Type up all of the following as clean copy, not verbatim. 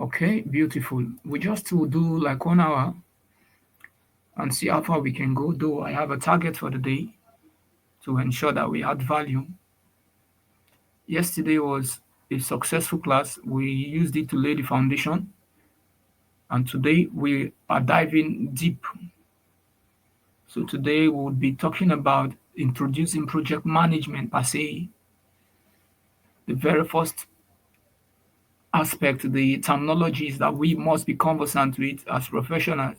Okay, beautiful. We just will do like 1 hour and see how far we can go. Though I have a target for the day to ensure that we add value. Yesterday was a successful class. We used it to lay the foundation, and today we are diving deep. So today we'll be talking about introducing project management per se. The very first aspect, the terminologies that we must be conversant with as professionals.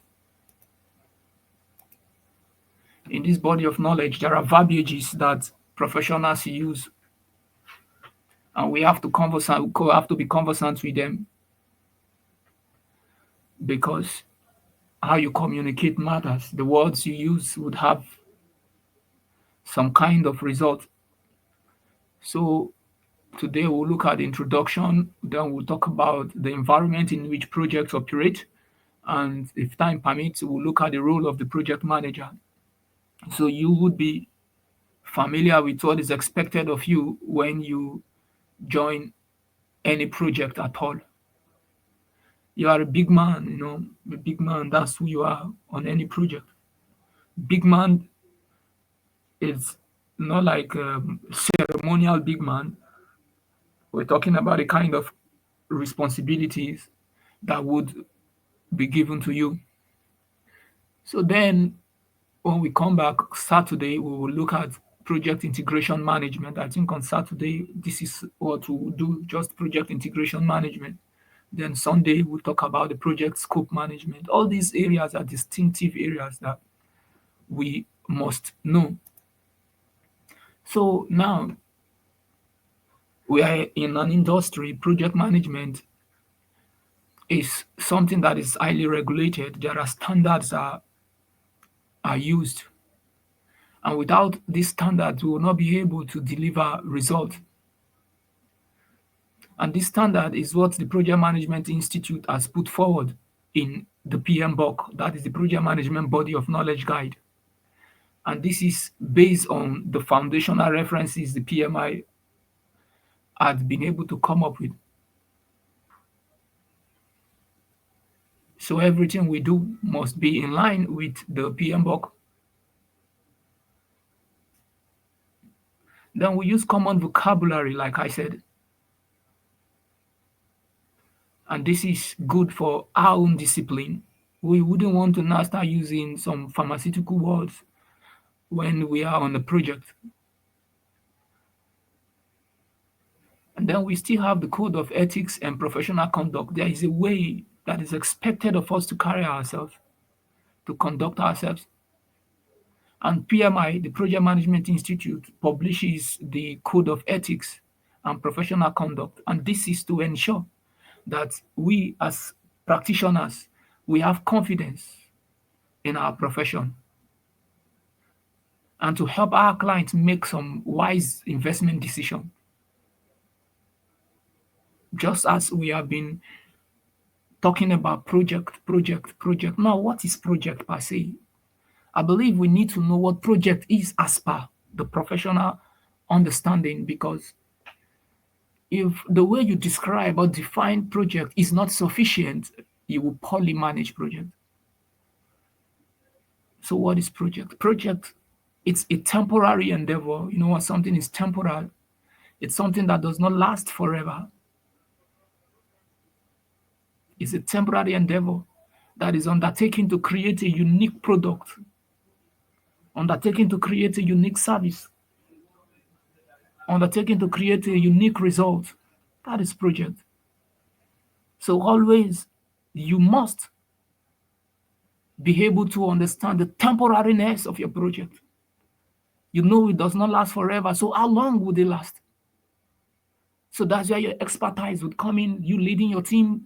In this body of knowledge, there are verbiages that professionals use, and we have to be conversant with them because how you communicate matters. The words you use would have some kind of result. So today we'll look at the introduction, then we'll talk about the environment in which projects operate, and if time permits, we'll look at the role of the project manager. So you would be familiar with what is expected of you when you join any project at all. You are a big man, a big man, that's who you are on any project. Big man is not like ceremonial big man. We're talking about the kind of responsibilities that would be given to you. So then when we come back Saturday, we will look at project integration management. I think on Saturday, this is what we'll do, just project integration management. Then Sunday, we'll talk about the project scope management. All these areas are distinctive areas that we must know. So now we are in an industry, project management is something that is highly regulated. There are standards that are used. And without these standards, we will not be able to deliver results. And this standard is what the Project Management Institute has put forward in the PMBOK, that is the Project Management Body of Knowledge Guide. And this is based on the foundational references the PMI had been able to come up with. So everything we do must be in line with the PMBOK. Then we use common vocabulary, like I said. And this is good for our own discipline. We wouldn't want to now start using some pharmaceutical words when we are on a project. And then we still have the code of ethics and professional conduct. There is a way that is expected of us to carry ourselves, to conduct ourselves. And PMI, the Project Management Institute, publishes the code of ethics and professional conduct. And this is to ensure that we as practitioners, we have confidence in our profession and to help our clients make some wise investment decision. Just as we have been talking about project. Now, what is project per se? I believe we need to know what project is as per the professional understanding, because if the way you describe or define project is not sufficient, you will poorly manage project. So what is project? Project, it's a temporary endeavor. You know what something is temporal? It's something that does not last forever. It's a temporary endeavor that is undertaken to create a unique product, undertaken to create a unique service, undertaken to create a unique result. That is project. So always you must be able to understand the temporariness of your project. You know it does not last forever. So how long would it last? So that's where your expertise would come in, you leading your team,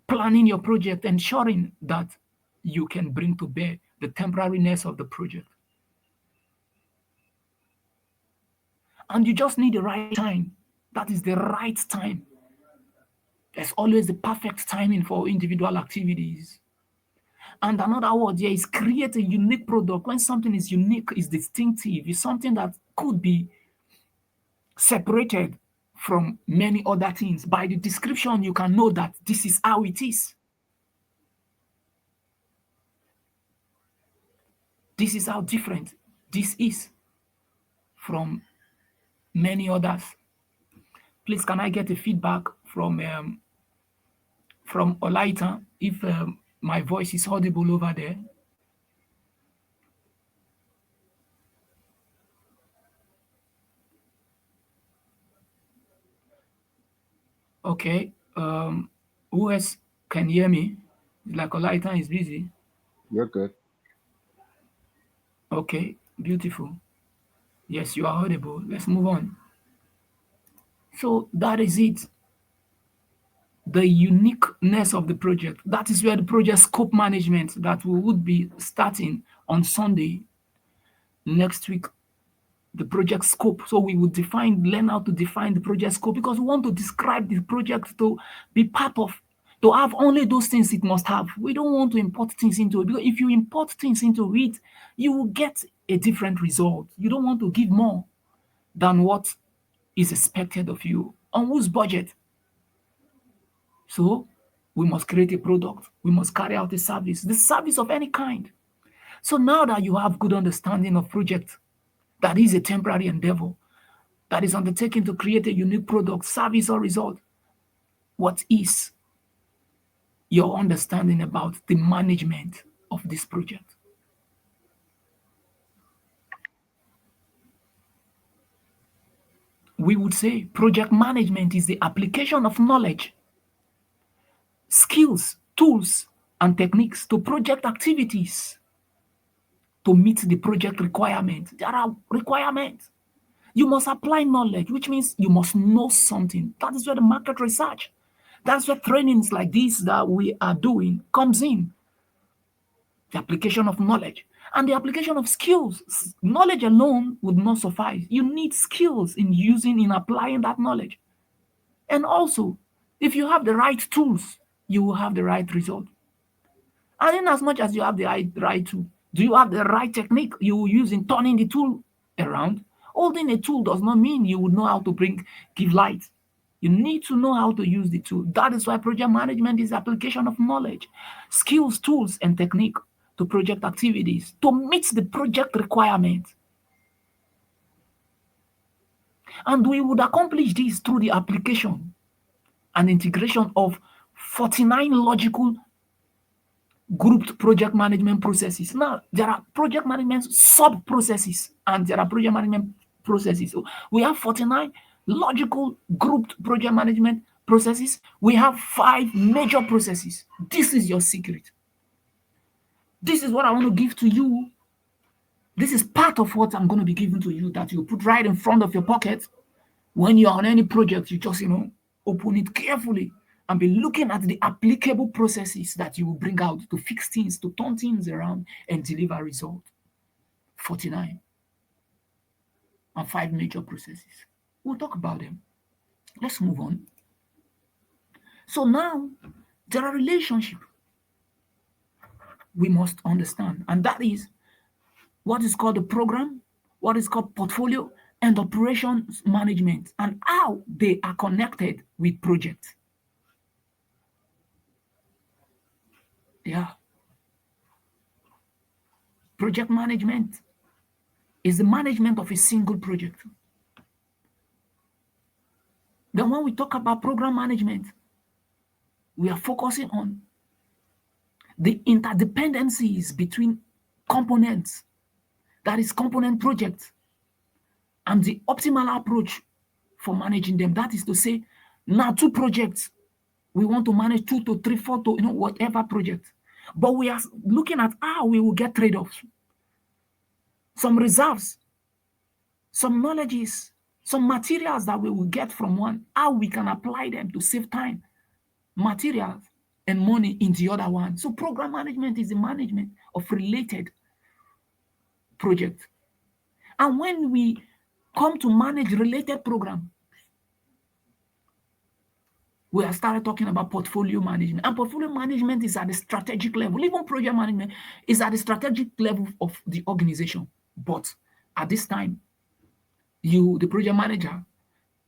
planning your project, ensuring that you can bring to bear the temporariness of the project. And you just need the right time. That is the right time. There's always the perfect timing for individual activities. And another word here is create a unique product. When something is unique, is distinctive, is something that could be separated from many other things. By the description, you can know that this is how it is. This is how different this is from many others. Please, can I get a feedback from Olaita if my voice is audible over there? Okay. Who else can hear me? Like Olaita is busy. You're good. Okay, beautiful. Yes, you are audible. Let's move on. So that is it. The uniqueness of the project. That is where the project scope management that we would be starting on Sunday next week, the project scope. So we will learn how to define the project scope because we want to describe the project to be part of, to have only those things it must have. We don't want to import things into it because if you import things into it, you will get a different result. You don't want to give more than what is expected of you. On whose budget? So we must create a product. We must carry out a service, the service of any kind. So now that you have good understanding of project, that is a temporary endeavor, that is undertaken to create a unique product, service, or result, what is your understanding about the management of this project? We would say project management is the application of knowledge, skills, tools, and techniques to project activities to meet the project requirement. There are requirements. You must apply knowledge, which means you must know something. That is where the market research, that's where trainings like this that we are doing comes in. The application of knowledge and the application of skills. Knowledge alone would not suffice. You need skills in applying that knowledge. And also, if you have the right tools, you will have the right result. And in as much as you have the right tool, do you have the right technique you will use in turning the tool around? Holding a tool does not mean you will know how to give light. You need to know how to use the tool. That is why project management is application of knowledge, skills, tools, and technique to project activities to meet the project requirement. And we would accomplish this through the application and integration of 49 logical grouped project management processes. Now, there are project management sub-processes and there are project management processes. So we have 49 logical grouped project management processes. We have 5 major processes. This is your secret. This is what I want to give to you. This is part of what I'm going to be giving to you that you put right in front of your pocket. When you're on any project, you just, open it carefully and be looking at the applicable processes that you will bring out to fix things, to turn things around and deliver result. 49 and 5 major processes. We'll talk about them. Let's move on. So now there are relationships we must understand, and that is what is called the program, what is called portfolio, and operations management, and how they are connected with projects. Yeah. Project management is the management of a single project. Then when we talk about program management, we are focusing on the interdependencies between components, that is component projects, and the optimal approach for managing them. That is to say, now 2 projects, we want to manage 2 to 3, 4 to whatever project. But we are looking at how we will get trade-offs, some reserves, some knowledges, some materials that we will get from one, how we can apply them to save time, materials, and money in the other one. So program management is the management of related projects. And when we come to manage related program, we have started talking about portfolio management. And portfolio management is at the strategic level. Even project management is at the strategic level of the organization. But at this time, you, the project manager,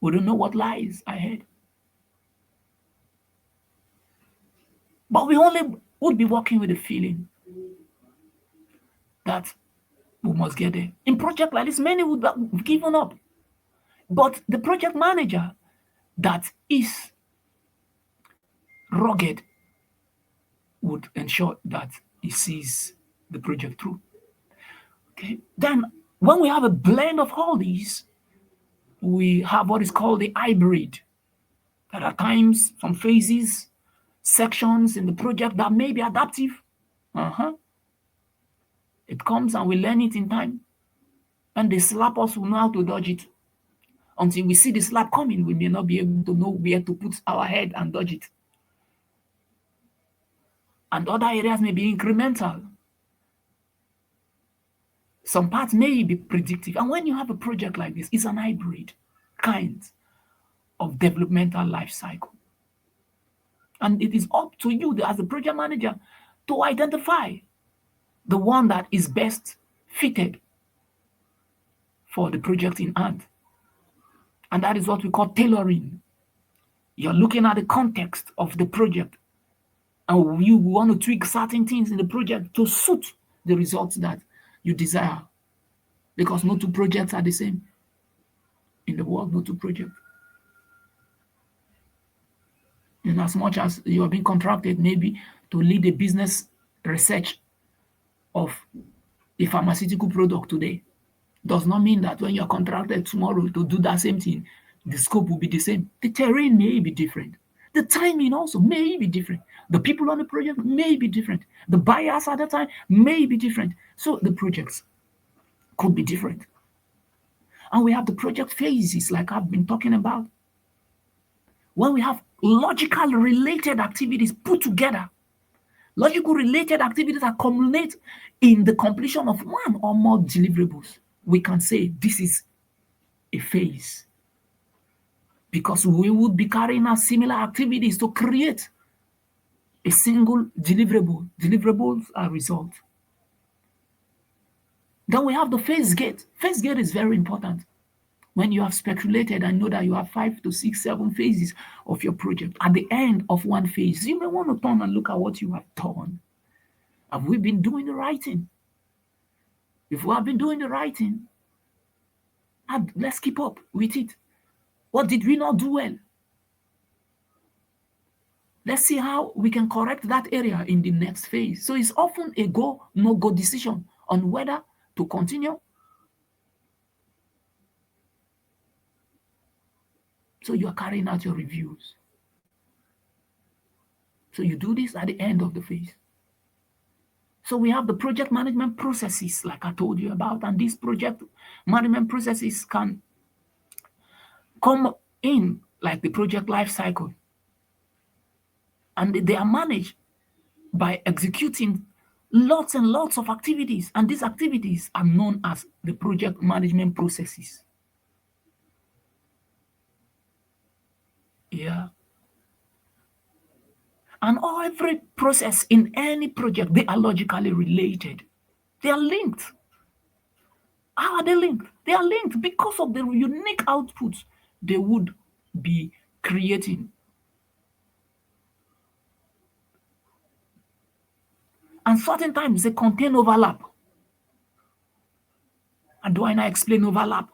We don't know what lies ahead. But we only would be working with the feeling that we must get there. In project like this, many would have given up. But the project manager that is rugged would ensure that he sees the project through. Okay. Then when we have a blend of all these, we have what is called the hybrid. There are times, some phases, sections in the project that may be adaptive. It comes and we learn it in time. And they slap us, we know how to dodge it. Until we see the slap coming, we may not be able to know where to put our head and dodge it. And other areas may be incremental. Some parts may be predictive. And when you have a project like this, it's an hybrid kind of developmental life cycle. And it is up to you as a project manager to identify the one that is best fitted for the project in hand. And that is what we call tailoring. You're looking at the context of the project and you want to tweak certain things in the project to suit the results that you desire. Because no two projects are the same. In the world, no two projects. In as much as you are being contracted maybe to lead a business research of a pharmaceutical product today, does not mean that when you're contracted tomorrow to do that same thing, the scope will be the same. The terrain may be different. The timing also may be different. The people on the project may be different. The buyers at the time may be different. So the projects could be different. And we have the project phases, like I've been talking about. When we have logical related activities put together, logical related activities that culminate in the completion of one or more deliverables, we can say this is a phase. Because we would be carrying out similar activities to create a single deliverable. Deliverables are result. Then we have the phase gate. Phase gate is very important. When you have speculated and know that you have 5 to 6, 7 phases of your project, at the end of one phase, you may want to turn and look at what you have done. Have we been doing the right thing? If we have been doing the right thing, let's keep up with it. What did we not do well? Let's see how we can correct that area in the next phase. So it's often a go, no go decision on whether to continue. So you are carrying out your reviews. So you do this at the end of the phase. So we have the project management processes, like I told you about, and these project management processes can come in like the project life cycle. And they are managed by executing lots and lots of activities. And these activities are known as the project management processes. Yeah. And every process in any project, they are logically related. They are linked. How are they linked? They are linked because of the unique outputs they would be creating. And certain times they contain overlap. And do I now explain overlap?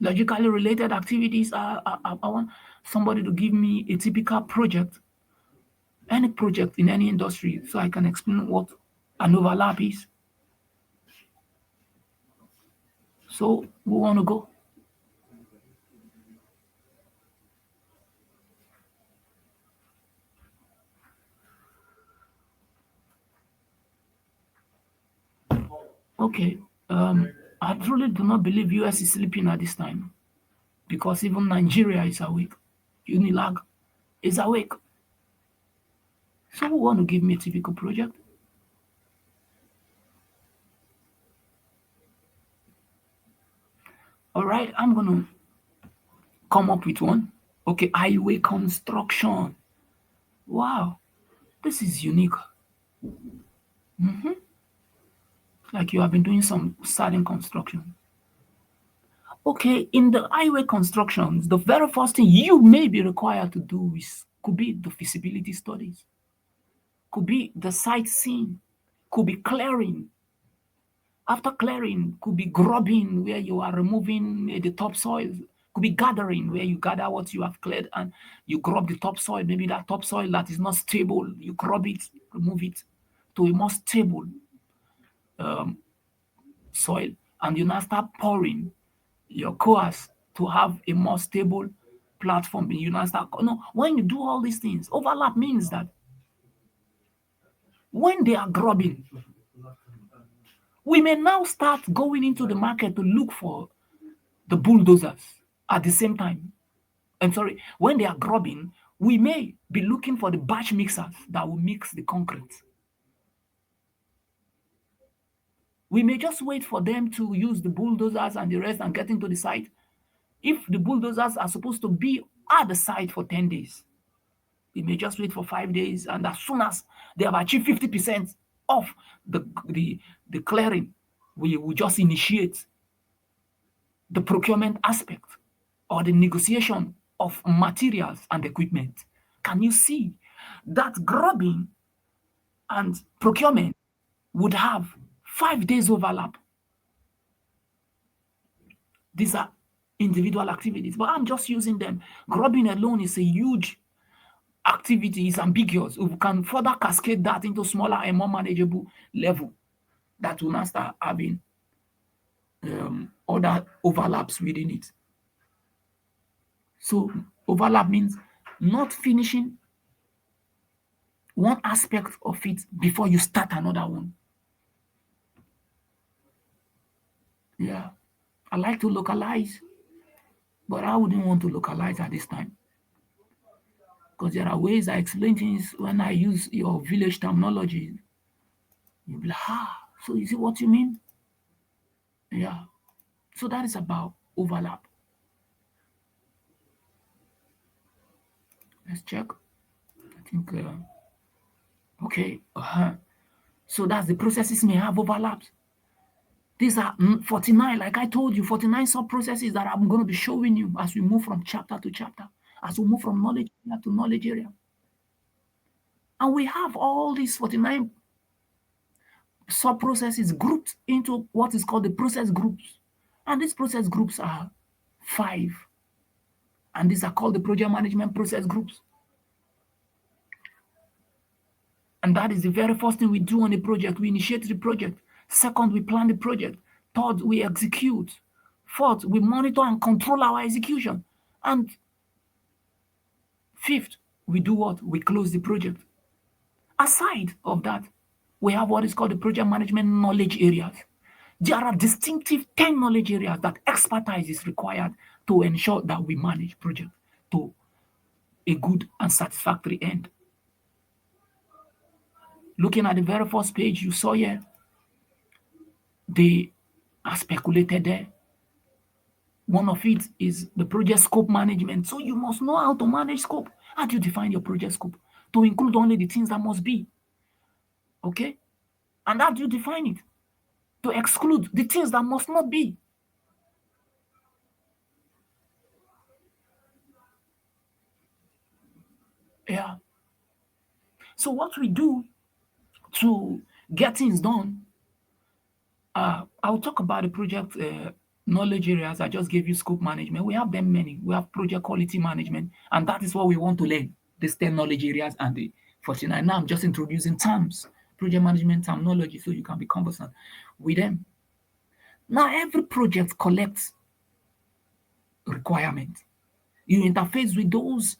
Logically related activities I want somebody to give me a typical project, any project in any industry, so I can explain what an overlap is. So we want to go. Okay. I truly do not believe US is sleeping at this time because even Nigeria is awake. Unilag is awake. So who want to give me a typical project? All right, I'm going to come up with one. Okay, highway construction. Wow, this is unique. Like you have been doing some starting construction. Okay, in the highway constructions, the very first thing you may be required to do could be the feasibility studies, could be the site scene, could be clearing. After clearing, could be grubbing, where you are removing the topsoil, could be gathering, where you gather what you have cleared and you grub the topsoil. Maybe that topsoil that is not stable, you grub it, remove it to a more stable soil, and you now start pouring your course to have a more stable platform. You now start, when you do all these things, overlap means that when they are grubbing, we may now start going into the market to look for the bulldozers at the same time. I'm sorry, when they are grubbing, we may be looking for the batch mixers that will mix the concrete. We may just wait for them to use the bulldozers and the rest and get into the site. If the bulldozers are supposed to be at the site for 10 days, we may just wait for 5 days, and as soon as they have achieved 50% of the clearing, we will just initiate the procurement aspect or the negotiation of materials and equipment. Can you see that grubbing and procurement would have 5 days overlap? These are individual activities, but I'm just using them. Grubbing alone is a huge activity, is ambiguous. We can further cascade that into smaller and more manageable level that will now start having other overlaps within it. So overlap means not finishing one aspect of it before you start another one. Yeah. I like to localize, but I wouldn't want to localize at this time. Because there are ways I explain things when I use your village terminology. You'll be like, so you see what you mean? Yeah. So that is about overlap. Let's check. I think, okay. So that's the processes may have overlaps. These are 49, like I told you, 49 sub-processes that I'm going to be showing you as we move from chapter to chapter, as we move from knowledge area to knowledge area. And we have all these 49 sub-processes grouped into what is called the process groups. And these process groups are 5. And these are called the project management process groups. And that is the very first thing we do on a project. We initiate the project. Second, we plan the project. Third, we execute. Fourth, we monitor and control our execution. And fifth, we do what? We close the project. Aside of that, we have what is called the project management knowledge areas. There are distinctive 10 knowledge areas that expertise is required to ensure that we manage project to a good and satisfactory end. Looking at the very first page you saw here, they are speculated there. One of it is the project scope management. So you must know how to manage scope. How do you define your project scope? To include only the things that must be. Okay? And how do you define it? To exclude the things that must not be. Yeah. So what we do to get things done, I'll talk about the project knowledge areas. I just gave you scope management. We have them many. We have project quality management, and that is what we want to learn. These 10 knowledge areas and the 49. Now I'm just introducing terms, project management terminology, so you can be conversant with them. Now every project collects requirements. You interface with those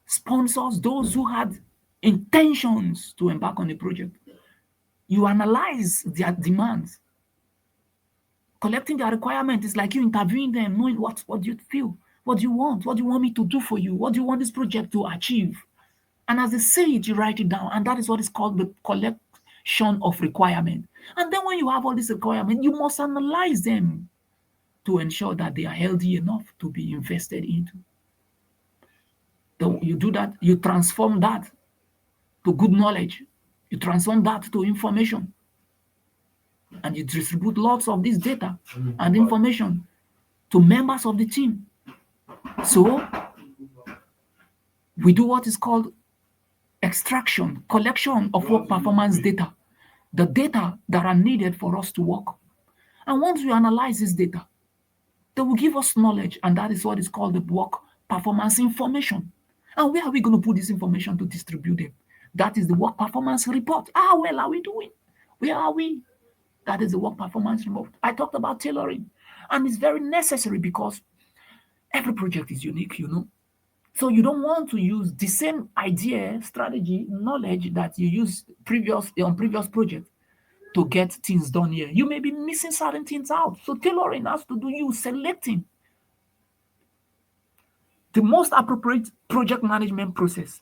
sponsors, those who had intentions to embark on a project. You analyze their demands. Collecting their requirement is like you interviewing them, knowing what do you feel, what do you want me to do for you, what do you want this project to achieve. And as they say it, you write it down, and that is what is called the collection of requirement. And then when you have all these requirements, you must analyze them to ensure that they are healthy enough to be invested into. So you do that, you transform that to good knowledge, you transform that to information, and you distribute lots of this data and information to members of the team. So we do what is called extraction, collection of work performance data, the data that are needed for us to work. And once we analyze this data, they will give us knowledge, and that is what is called the work performance information. And where are we going to put this information to distribute them? That is the work performance report. How well are we doing? Where are we? That is the work performance report. I talked about tailoring, and it's very necessary because every project is unique. So you don't want to use the same idea, strategy, knowledge that you used on previous projects to get things done here. You may be missing certain things out. So tailoring has to do you selecting the most appropriate project management process.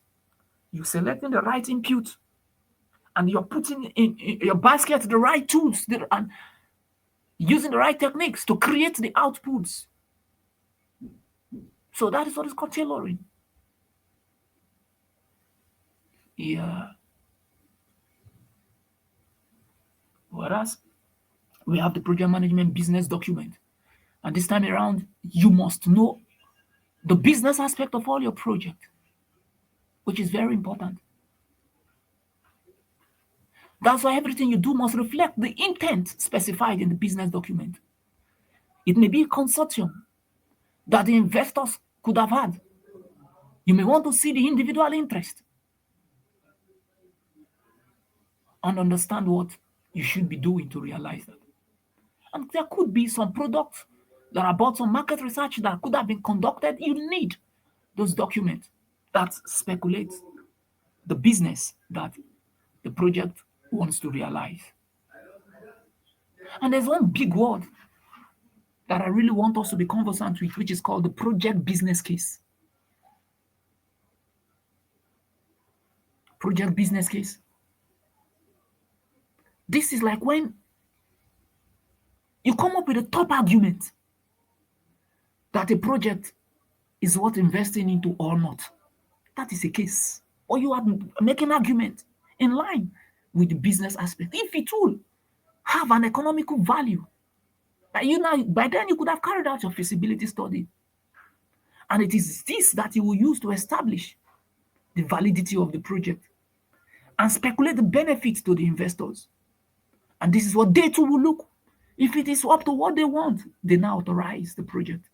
You selecting the right input, and you're putting in your basket the right tools and using the right techniques to create the outputs. So that is what is called tailoring. Yeah. Whereas we have the project management business document. And this time around, you must know the business aspect of all your project, which is very important. That's why everything you do must reflect the intent specified in the business document. It may be a consortium that the investors could have had. You may want to see the individual interest and understand what you should be doing to realize that. And there could be some products that are bought, some market research that could have been conducted. You need those documents that speculate the business that the project wants to realize. And there's one big word that I really want us to be conversant with, which is called the project business case. Project business case. This is like when you come up with a top argument that a project is worth investing into or not. That is a case. Or you are making argument in line with the business aspect. If it will have an economical value, by then you could have carried out your feasibility study. And it is this that you will use to establish the validity of the project and speculate the benefits to the investors. And this is what they too will look. If it is up to what they want, they now authorize the project.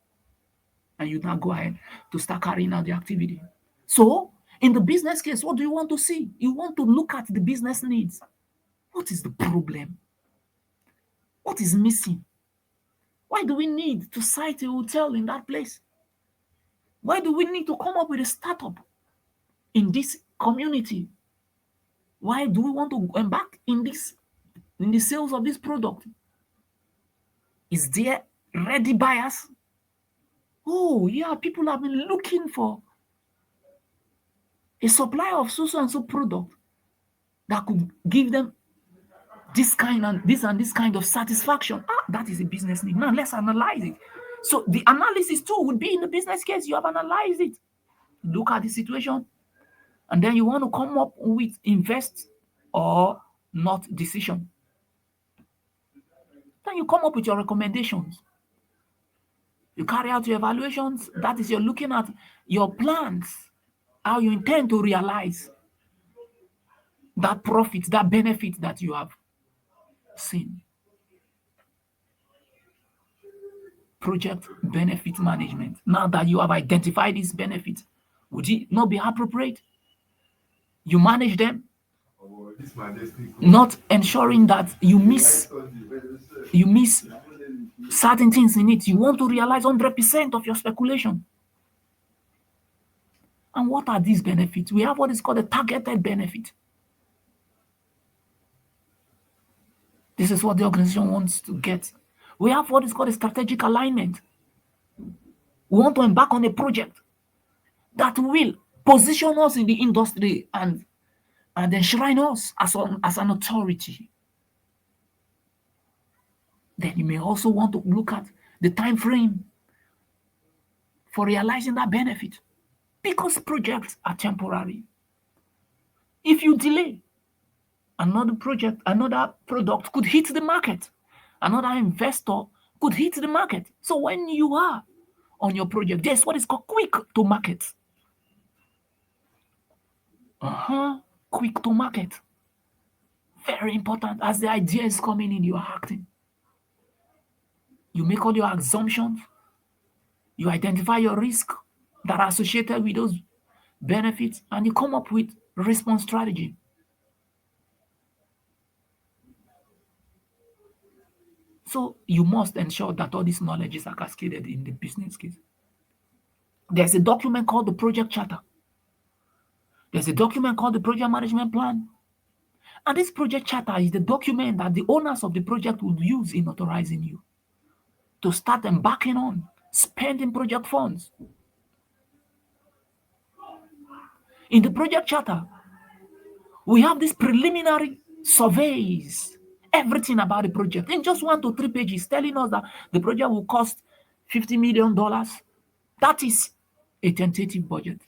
And you now go ahead to start carrying out the activity. So, in the business case, what do you want to see? You want to look at the business needs. What is the problem? What is missing? Why do we need to site a hotel in that place? Why do we need to come up with a startup in this community? Why do we want to embark in the sales of this product? Is there ready buyers? Oh, yeah, people have been looking for a supplier of so and so product that could give them this kind of satisfaction. That is a business need. Now let's analyze it. So the analysis too would be in the business case. You have analyzed it. Look at the situation, and then you want to come up with invest or not decision. Then you come up with your recommendations. You carry out your evaluations. That is, you're looking at your plans, how you intend to realize that profit, that benefit that you have seen. Project benefit management. Now that you have identified these benefits, would it not be appropriate? You manage them, not ensuring that you miss certain things in it. You want to realize 100% of your speculation. And what are these benefits? We have what is called a targeted benefit. This is what the organization wants to get. We have what is called a strategic alignment. We want to embark on a project that will position us in the industry and enshrine us as an authority. Then you may also want to look at the time frame for realizing that benefit, because projects are temporary. If you delay, another product could hit the market. Another investor could hit the market. So when you are on your project, there's what is called quick to market. Quick to market. Very important. As the idea is coming in, you are acting. You make all your assumptions. You identify your risk that are associated with those benefits, and you come up with response strategy. So you must ensure that all these knowledges are cascaded in the business case. There's a document called the project charter. There's a document called the project management plan. And this project charter is the document that the owners of the project will use in authorizing you to start embarking on spending project funds. In the project charter, we have these preliminary surveys, everything about the project in just 1 to 3 pages, telling us that the project will cost $50 million. That is a tentative budget.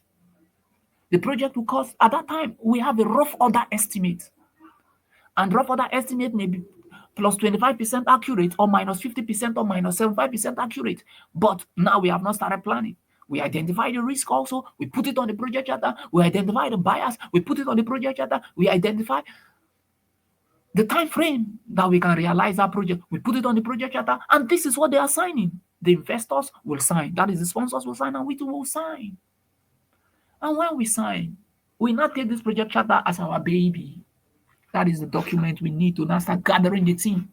The project will cost, at that time, we have a rough order estimate. And rough order estimate may be plus 25% accurate or minus 50% or minus 75% accurate. But now we have not started planning. We identify the risk also. We put it on the project charter. We identify the buyers. We put it on the project charter. We identify the time frame that we can realize our project. We put it on the project charter. And this is what they are signing. The investors will sign. That is, the sponsors will sign and we too will sign. And when we sign, we now take this project charter as our baby. That is the document we need to now start gathering the team.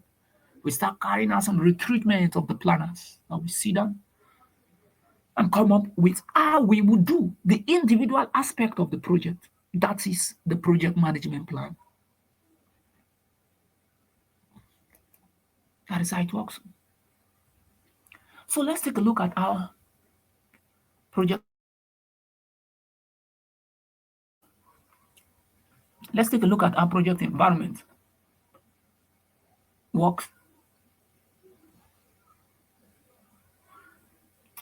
We start carrying out some recruitment of the planners. Now we sit down and come up with how we would do the individual aspect of the project. That is the project management plan. That is how it works. So let's take a look at our project. Let's take a look at our project environment works.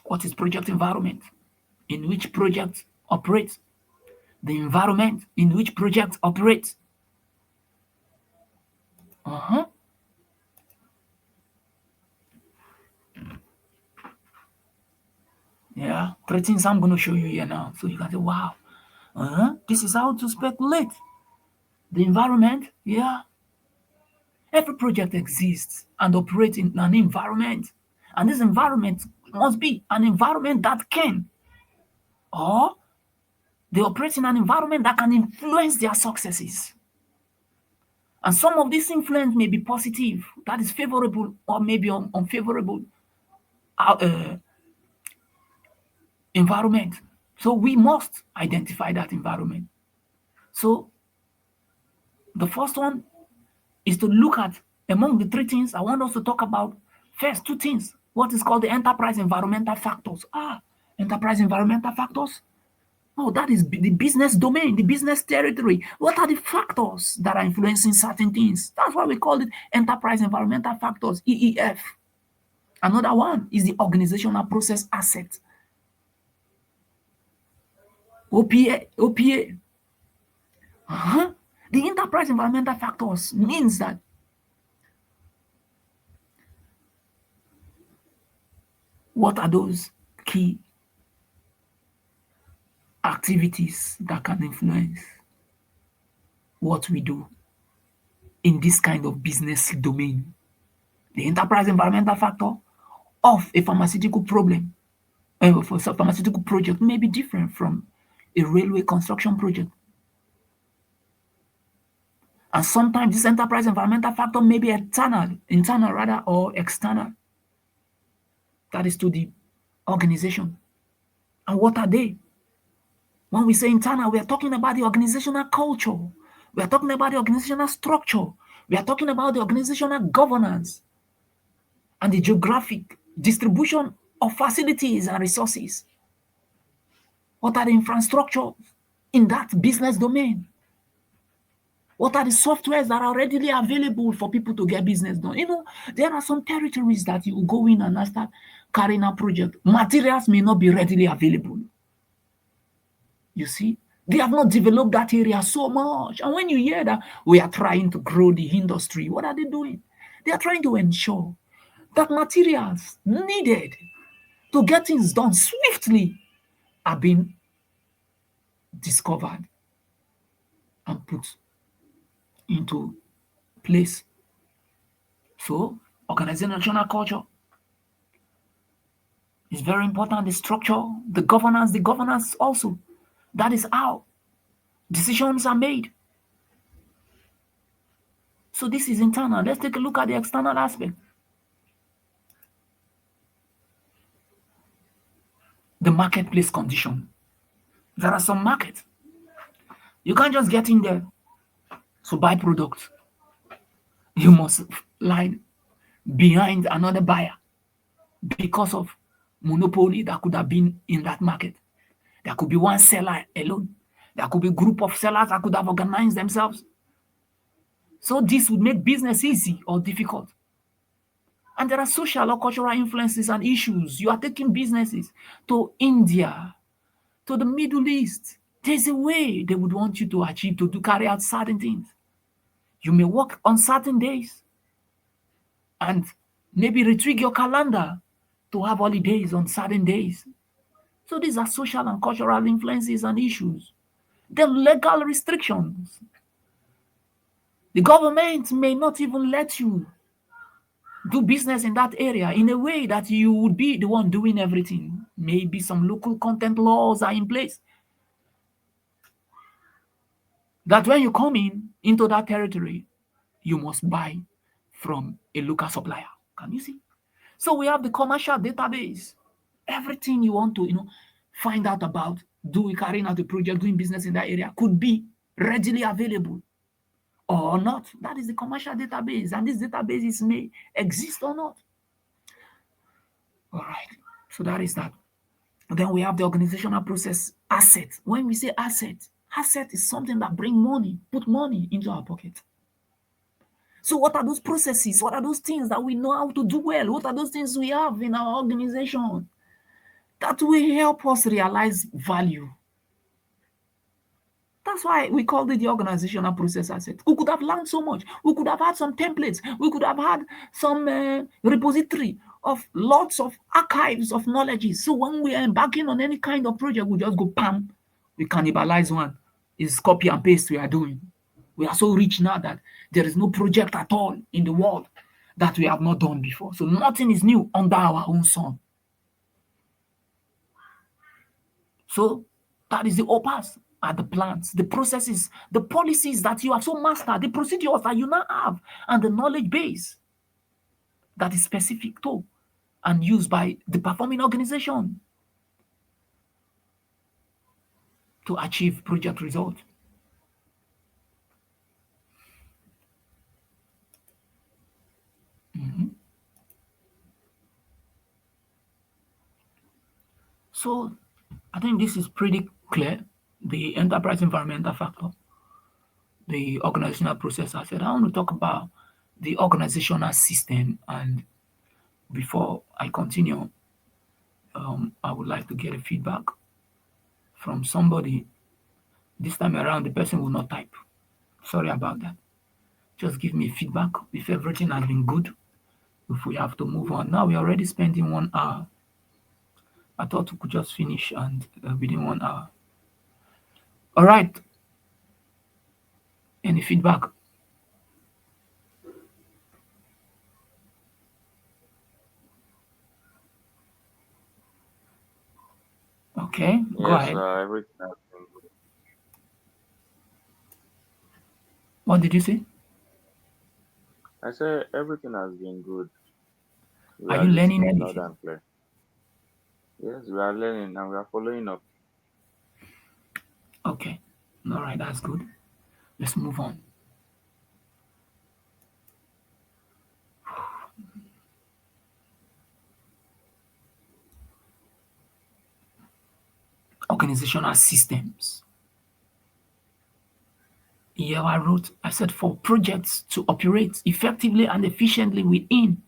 What is project environment? In which project operates? The environment in which project operates. Yeah, 3 things I'm going to show you here now. So you can say, wow, this is how to speculate. The environment, yeah. Every project exists and operates in an environment. And this environment must be an environment that can, or they operate in an environment that can influence their successes. And some of this influence may be positive, that is favorable, or maybe unfavorable environment. So we must identify that environment. So the first one is to look at, among the 3 things, I want us to talk about first 2 things. What is called the enterprise environmental factors. Enterprise environmental factors. Oh, that is the business domain, the business territory. What are the factors that are influencing certain things? That's why we call it enterprise environmental factors, EEF. Another one is the organizational process asset, OPA. The enterprise environmental factors means that what are those key activities that can influence what we do in this kind of business domain? The enterprise environmental factor of a pharmaceutical problem, for a pharmaceutical project, may be different from a railway construction project. And sometimes this enterprise environmental factor may be internal rather, or external. That is to the organization. And what are they? When we say internal, we are talking about the organizational culture. We are talking about the organizational structure. We are talking about the organizational governance and the geographic distribution of facilities and resources. What are the infrastructure in that business domain? What are the softwares that are readily available for people to get business done? There are some territories that you go in and start carrying out project. Materials may not be readily available. You see, they have not developed that area so much. And when you hear that we are trying to grow the industry, what are they doing? They are trying to ensure that materials needed to get things done swiftly are being discovered and put into place. So, organizational culture is very important. The structure, the governance also. That is how decisions are made. So this is internal. Let's take a look at the external aspect. The marketplace condition. There are some markets. You can't just get in there to buy products. You must line behind another buyer because of monopoly that could have been in that market. There could be one seller alone. There could be a group of sellers that could have organized themselves. So this would make business easy or difficult. And there are social or cultural influences and issues. You are taking businesses to India, to the Middle East. There's a way they would want you to achieve, to carry out certain things. You may work on certain days and maybe retrig your calendar to have holidays on certain days. So these are social and cultural influences and issues. Then legal restrictions. The government may not even let you do business in that area in a way that you would be the one doing everything. Maybe some local content laws are in place that when you come into that territory, you must buy from a local supplier. Can you see? So we have the commercial database. Everything you want to, find out about carrying out a project, doing business in that area could be readily available or not. That is the commercial database, and these databases may exist or not. All right. So that is that. Then we have the organizational process asset. When we say asset is something that brings money, put money into our pocket. So what are those processes? What are those things that we know how to do well? What are those things we have in our organization that will help us realize value? That's why we called it the organizational process asset. We could have learned so much. We could have had some templates. We could have had some repository of lots of archives of knowledge. So when we are embarking on any kind of project, we just go, pam, we cannibalize one. It's copy and paste we are doing. We are so rich now that there is no project at all in the world that we have not done before. So nothing is new under our own sun. So that is the OPAS, are the plans, the processes, the policies that you have so mastered, the procedures that you now have, and the knowledge base that is specific to and used by the performing organization to achieve project results. So I think this is pretty clear. The enterprise environmental factor, the organizational process. I said I want to talk about the organizational system, and before I continue, I would like to get a feedback from somebody. This time around, the person will not type. Sorry about that. Just give me feedback if everything has been good. If we have to move on. Now we're already spending 1 hour. I thought we could just finish and within 1 hour. All right. Any feedback? Okay, go Yes, ahead. everything has been good. What did you say? I say everything has been good. We Are are you learning listening loud anything? and clear. Yes, we are learning and we are following up. Okay. All right, that's good. Let's move on. Organizational systems. Here I said for projects to operate effectively and efficiently within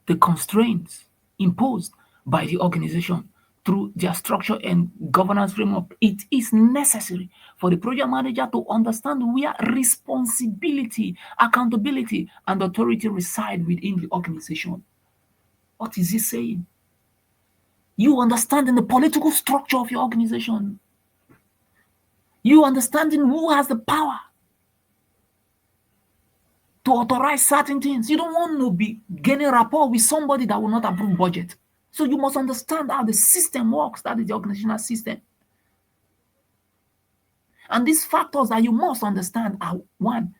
the constraints imposed by the organization through their structure and governance framework, it is necessary for the project manager to understand where responsibility, accountability, and authority reside within the organization. What is he saying? You understanding the political structure of your organization. You understanding who has the power to authorize certain things. You don't want to be gaining rapport with somebody that will not approve budget. So you must understand how the system works. That is the organizational system. And these factors that you must understand are one,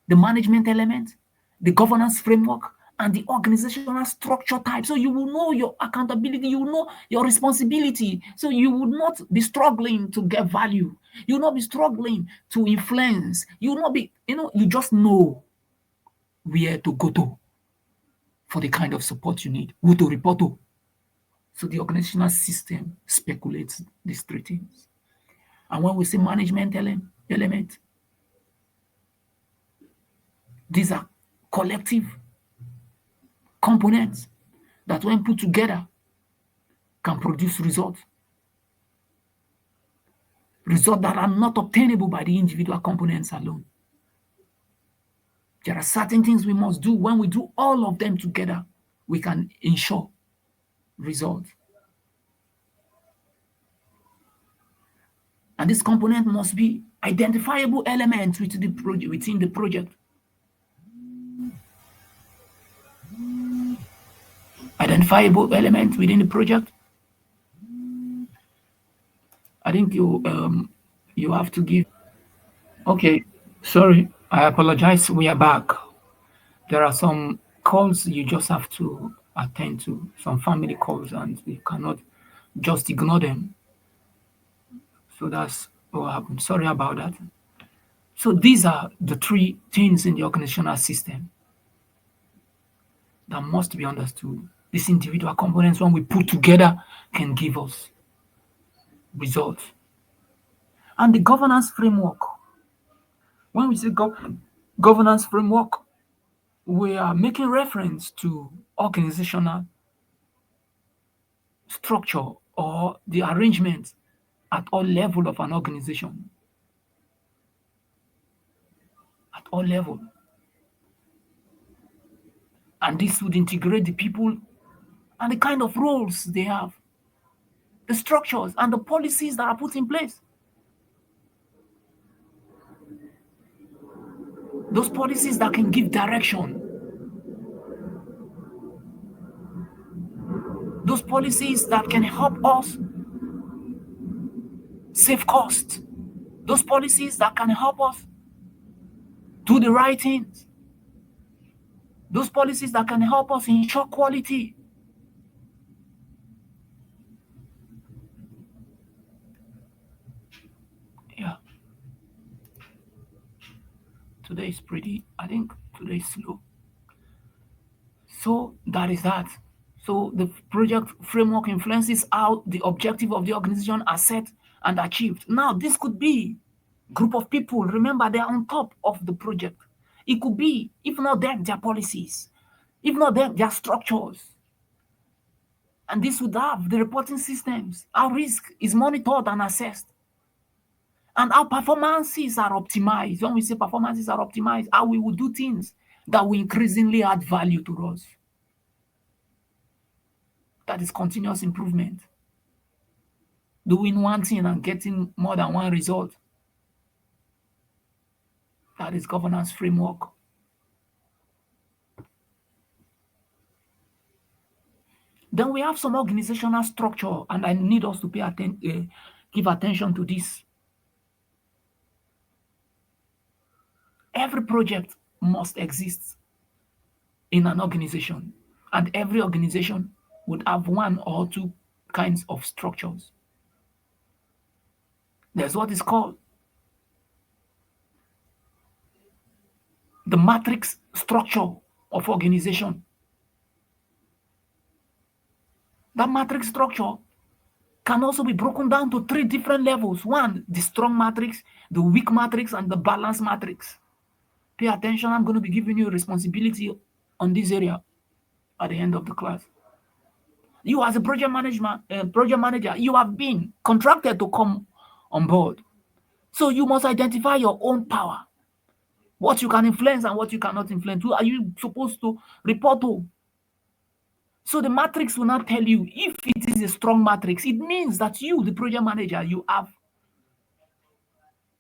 the management element, the governance framework, and the organizational structure type. So you will know your accountability, you will know your responsibility. So you will not be struggling to get value. You will not be struggling to influence. You will not be, you just know where to go to for the kind of support you need, who to report to. So the organizational system speculates these three things. And when we say management element, these are collective components that when put together can produce results that are not obtainable by the individual components alone. There are certain things we must do. When we do all of them together, we can ensure results. And this component must be identifiable elements within the project. Identifiable elements within the project. I think you have to give. Okay, sorry, I apologize. We are back. There are some calls you just have to attend to, some family calls, and you cannot just ignore them. So that's what happened. Sorry about that. So these are the three things in the organizational system that must be understood. These individual components, when we put together, can give us results. And the governance framework. When we say governance framework, we are making reference to organizational structure or the arrangement at all level of an organization. At all level. And this would integrate the people and the kind of roles they have, the structures and the policies that are put in place. Those policies that can give direction. Those policies that can help us save costs. Those policies that can help us do the right things. Those policies that can help us ensure quality. Yeah. Today is I think today is slow. So that is that. So the project framework influences how the objective of the organization are set and achieved. Now, this could be group of people. Remember, they are on top of the project. It could be, if not them, their policies, if not them, their structures. And this would have the reporting systems. Our risk is monitored and assessed. And our performances are optimized. When we say performances are optimized, how we will do things that will increasingly add value to us. That is continuous improvement. Doing one thing and getting more than one result. That is governance framework. Then we have some organizational structure, and I need us to give attention to this. Every project must exist in an organization, and every organization would have one or two kinds of structures. There's what is called the matrix structure of organization. That matrix structure can also be broken down to three different levels. One, the strong matrix, the weak matrix, and the balanced matrix. Pay attention. I'm going to be giving you responsibility on this area at the end of the class. You as a project manager, you have been contracted to come on board. So you must identify your own power, what you can influence and what you cannot influence. Who are you supposed to report to? So the matrix will not tell you if it is a strong matrix. It means that you, the project manager, you have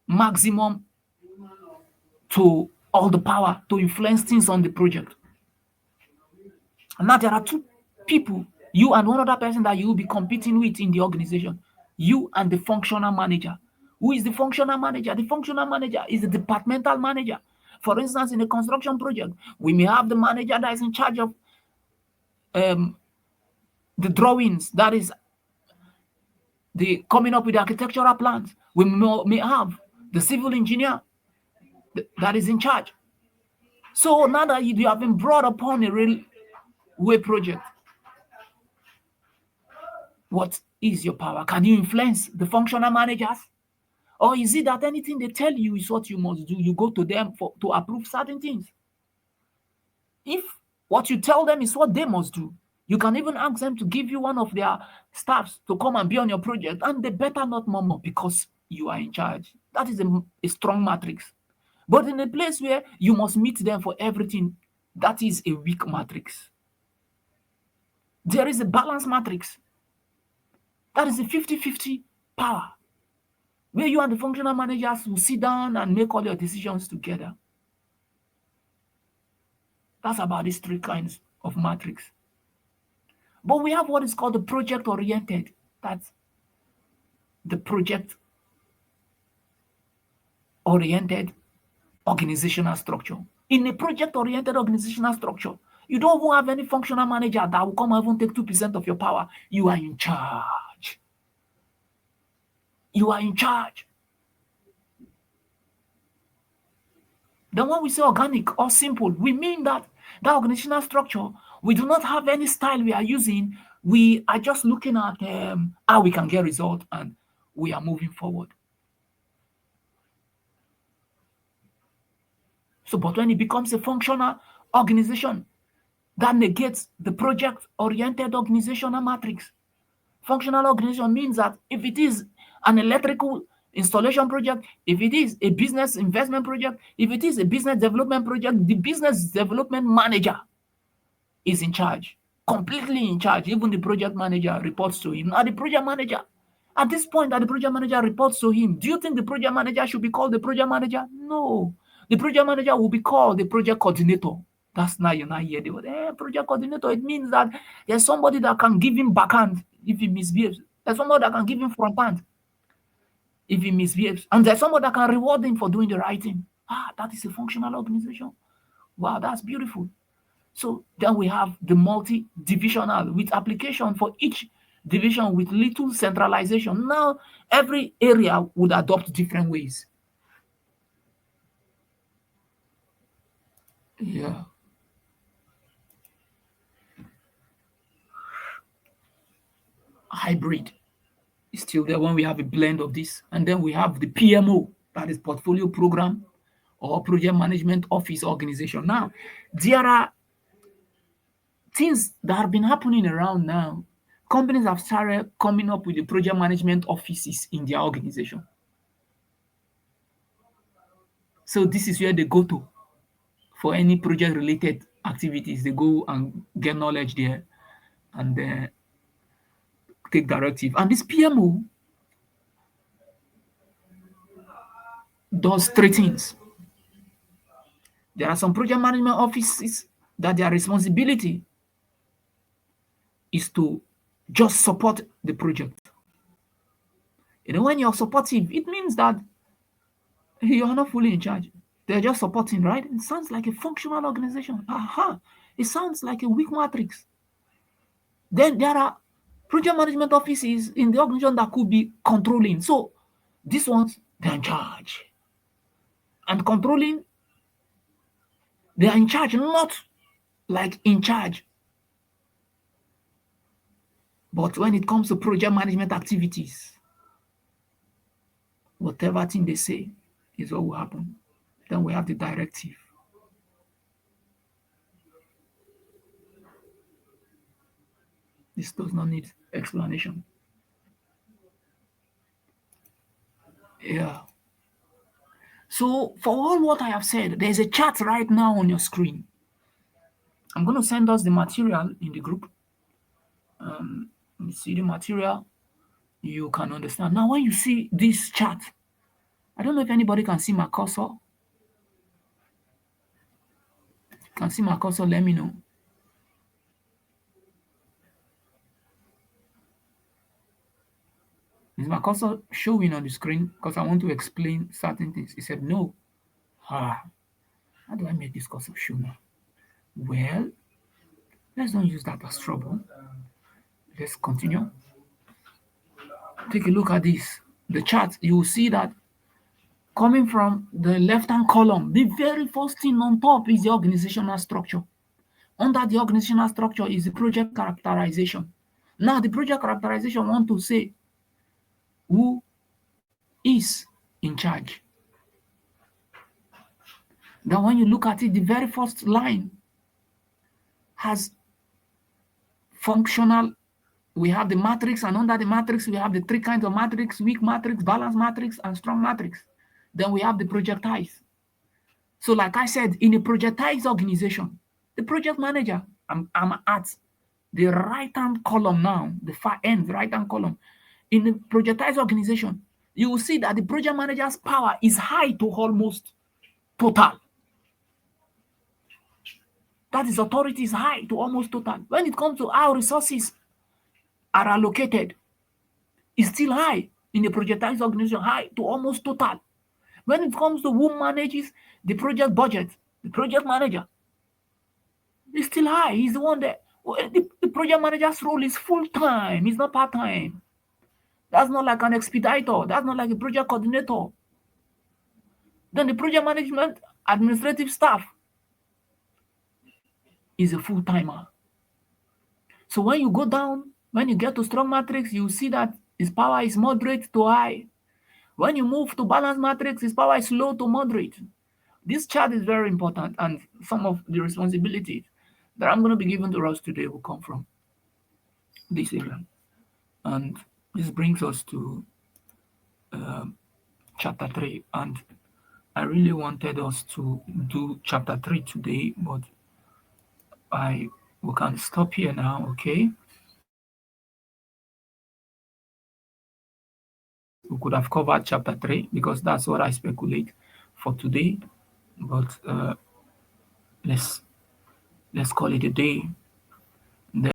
maximum to all the power to influence things on the project. And now there are two people, you and one other person that you will be competing with in the organization. You and the functional manager. Who is the functional manager? The functional manager is the departmental manager. For instance, in a construction project, we may have the manager that is in charge of um, the drawings, that is the coming up with the architectural plans. We may have the civil engineer that is in charge. So now that you have been brought upon a railway project, what is your power? Can you influence the functional managers? Or is it that anything they tell you is what you must do? You go to them to approve certain things. If what you tell them is what they must do, you can even ask them to give you one of their staffs to come and be on your project, and they better not murmur because you are in charge. That is a strong matrix. But in a place where you must meet them for everything, that is a weak matrix. There is a balance matrix. That is a 50-50 power, where you and the functional managers will sit down and make all your decisions together. That's about these three kinds of matrix. But we have what is called the project oriented. That's the project oriented organizational structure. In a project oriented organizational structure, you don't even have any functional manager that will come and even take 2% of your power. You are in charge. You are in charge. Then when we say organic or simple, we mean that organizational structure, we do not have any style we are using. We are just looking at how we can get results, and we are moving forward. So, but when it becomes a functional organization, that negates the project-oriented organizational matrix. Functional organization means that if it is an electrical installation project, if it is a business investment project, if it is a business development project, the business development manager is in charge, completely in charge. Even the project manager reports to him. Now, the project manager, at this point that the project manager reports to him, do you think the project manager should be called the project manager? No. The project manager will be called the project coordinator. That's now you're not here. They were, project coordinator. It means that there's somebody that can give him backhand if he misbehaves. There's somebody that can give him front hand if he misbehaves. And there's somebody that can reward him for doing the right thing. That is a functional organization. Wow, that's beautiful. So then we have the multi-divisional with application for each division with little centralization. Now, every area would adopt different ways. Yeah. Hybrid is still there when we have a blend of this. And then we have the PMO, that is portfolio program or project management office organization. Now, there are things that have been happening around now. Companies have started coming up with the project management offices in their organization. So this is where they go to for any project related activities. They go and get knowledge there and take directive. And this PMO does three things. There are some project management offices that their responsibility is to just support the project. When you're supportive, it means that you are not fully in charge. They're just supporting, right? It sounds like a functional organization. It sounds like a weak matrix. Then there are project management offices in the organization that could be controlling. So these ones, they're in charge. And controlling, they are in charge, not like in charge. But when it comes to project management activities, whatever thing they say is what will happen. Then we have the directive. This does not need explanation. Yeah. So for all what I have said, there's a chart right now on your screen. I'm going to send us the material in the group. You see the material, you can understand. Now, when you see this chart, I don't know if anybody can see my cursor. Can see my cursor? Let me know. Is my cursor showing on the screen? Because I want to explain certain things. He said, no. Ah, how do I make this cursor show now? Well, let's not use that as trouble. Let's continue. Take a look at this. The chart, you will see that coming from the left-hand column, the very first thing on top is the organizational structure. Under the organizational structure is the project characterization. Now, the project characterization want to say who is in charge. Then when you look at it, the very first line has functional. We have the matrix, and under the matrix, we have the three kinds of matrix: weak matrix, balanced matrix, and strong matrix. Then we have the projectiles. So like I said, in a projectized organization, the project manager, I'm at the right-hand column now, the far end right-hand column. In a projectized organization, you will see that the project manager's power is high to almost total. That is, authority is high to almost total. When it comes to how resources are allocated, it's still high in a projectized organization, high to almost total. When it comes to who manages the project budget, the project manager, is still high. He's the one that the project manager's role is full time. It's not part time. That's not like an expediter. That's not like a project coordinator. Then the project management administrative staff is a full timer. So when you go down, when you get to strong matrix, you see that his power is moderate to high. When you move to balanced matrix, his power is low to moderate. This chart is very important, and some of the responsibilities that I'm going to be given to us today will come from this area. And this brings us to chapter 3. And I really wanted us to do chapter 3 today, but we can stop here now, okay? We could have covered chapter 3 because that's what I speculate for today. But let's call it a day.